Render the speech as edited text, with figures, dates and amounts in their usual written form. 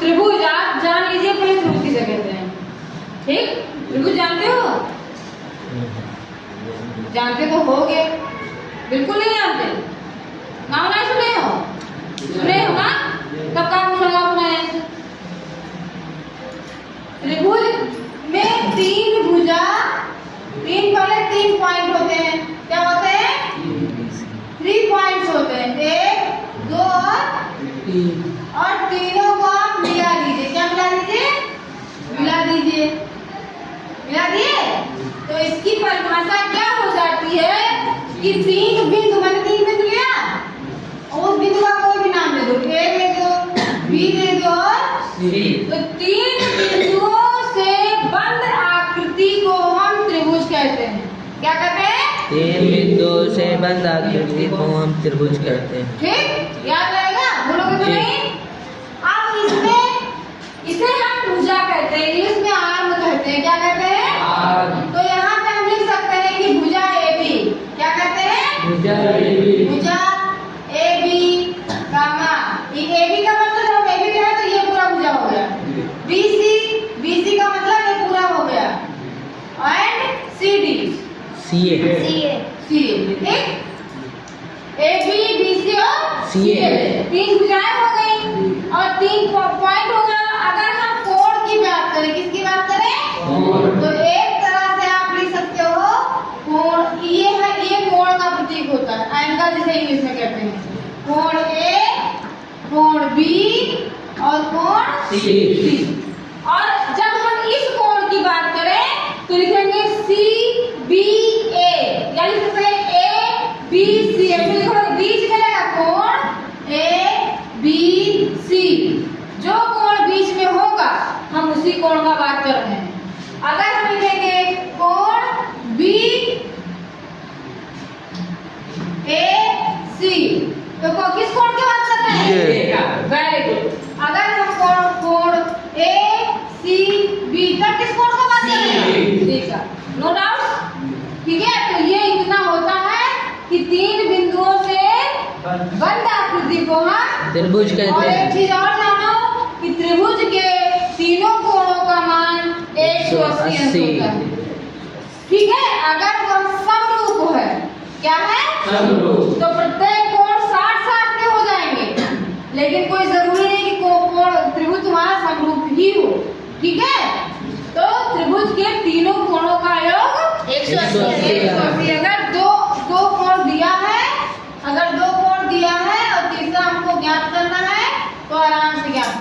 त्रिभुज आप जान लीजिए पहले त्रिभुज किसे कहते हैं। ठीक, त्रिभुज जानते हो? जानते तो होगे, बिल्कुल नहीं जानते, नाम नहीं सुने हो? सुने हो ना? तब काम सुना आपने। त्रिभुज में तीन भुजा, तीन पहले 3 पॉइंट होते हैं। क्या होते हैं? 3 पॉइंट्स होते हैं, 1 2 और तीनों को आप मिला दीजिए। क्या मिला दीजिए? मिला दीजिए। मिला दिए तो इसकी परिभाषा क्या हो जाती है कि 3 बिंदु, मैंने 3 बिंदु लिया और उस बिंदु का कोई भी नाम दे दो, ए दे दो, बी दे दो, तो 3 बिंदुओं से बंद आकृति को हम त्रिभुज कहते हैं। क्या कहते हैं? 3 बिंदुओं से बंद आकृति को हम त्रिभुज कहते हैं। ठीक, याद रहेगा? बोलोगे तो नहीं? अब इसमें इसे हम भुजा कहते हैं, इंग्लिश में आर्म कहते हैं। क्या कहते हैं? तो यहाँ पे हम लिख सकते हैं कि भुजा AB। क्या कहते हैं? भुजा AB। भुजा AB कामा, ये AB का मतलब जब AB का है तो ये पूरा भुजा हो गया। BC का मतलब ये पूरा हो गया। And CD CA। ठीक, AB BC और CA 3 भुजाएं हो गई और 3 पॉइंट हो गया। अगर हम कोण की बात करें, किसकी बात करें? तो एक तरह से आप लिख सकते हो कोण, ये है, ये कोण का प्रतीक होता है, एंगल जिसे इंग्लिश में कहते हैं। कोण A, कोण B और कोण C। और जब हम इस कोण की बात करें तो लिखेंगे CBA, या लिख सकते हैं ABC। ऐसे लिखो, बीच में लगा कोण ABC। जो कोण बीच में होगा हम उसी कोण का बात कर रहे हैं। अगर हम लिखेंगे कोण BAC तो किस कोण की बात कर रहे हैं? Very good. अगर हम कोण ACB तब किस कोण का बात कर रहे हैं? ठीक है, नो डाउट। ठीक है, तो ये इतना होता है कि 3 बिंदुओं से बंद आकृति को हम त्रिभुज कहते हैं। और एक चीज और जानो कि त्रिभुज के तीनों कोणों का मान 180 अंश होता है। ठीक है, अगर वह समरूप है, क्या है? समरूप, तो प्रत्येक कोण 60-60 के हो जाएंगे, लेकिन कोई जरूरी नहीं कि कोण त्रिभुज तुम्हारा समरूप ही हो। ठीक है, तो त्रिभुज के तीनों कोणों का योग 180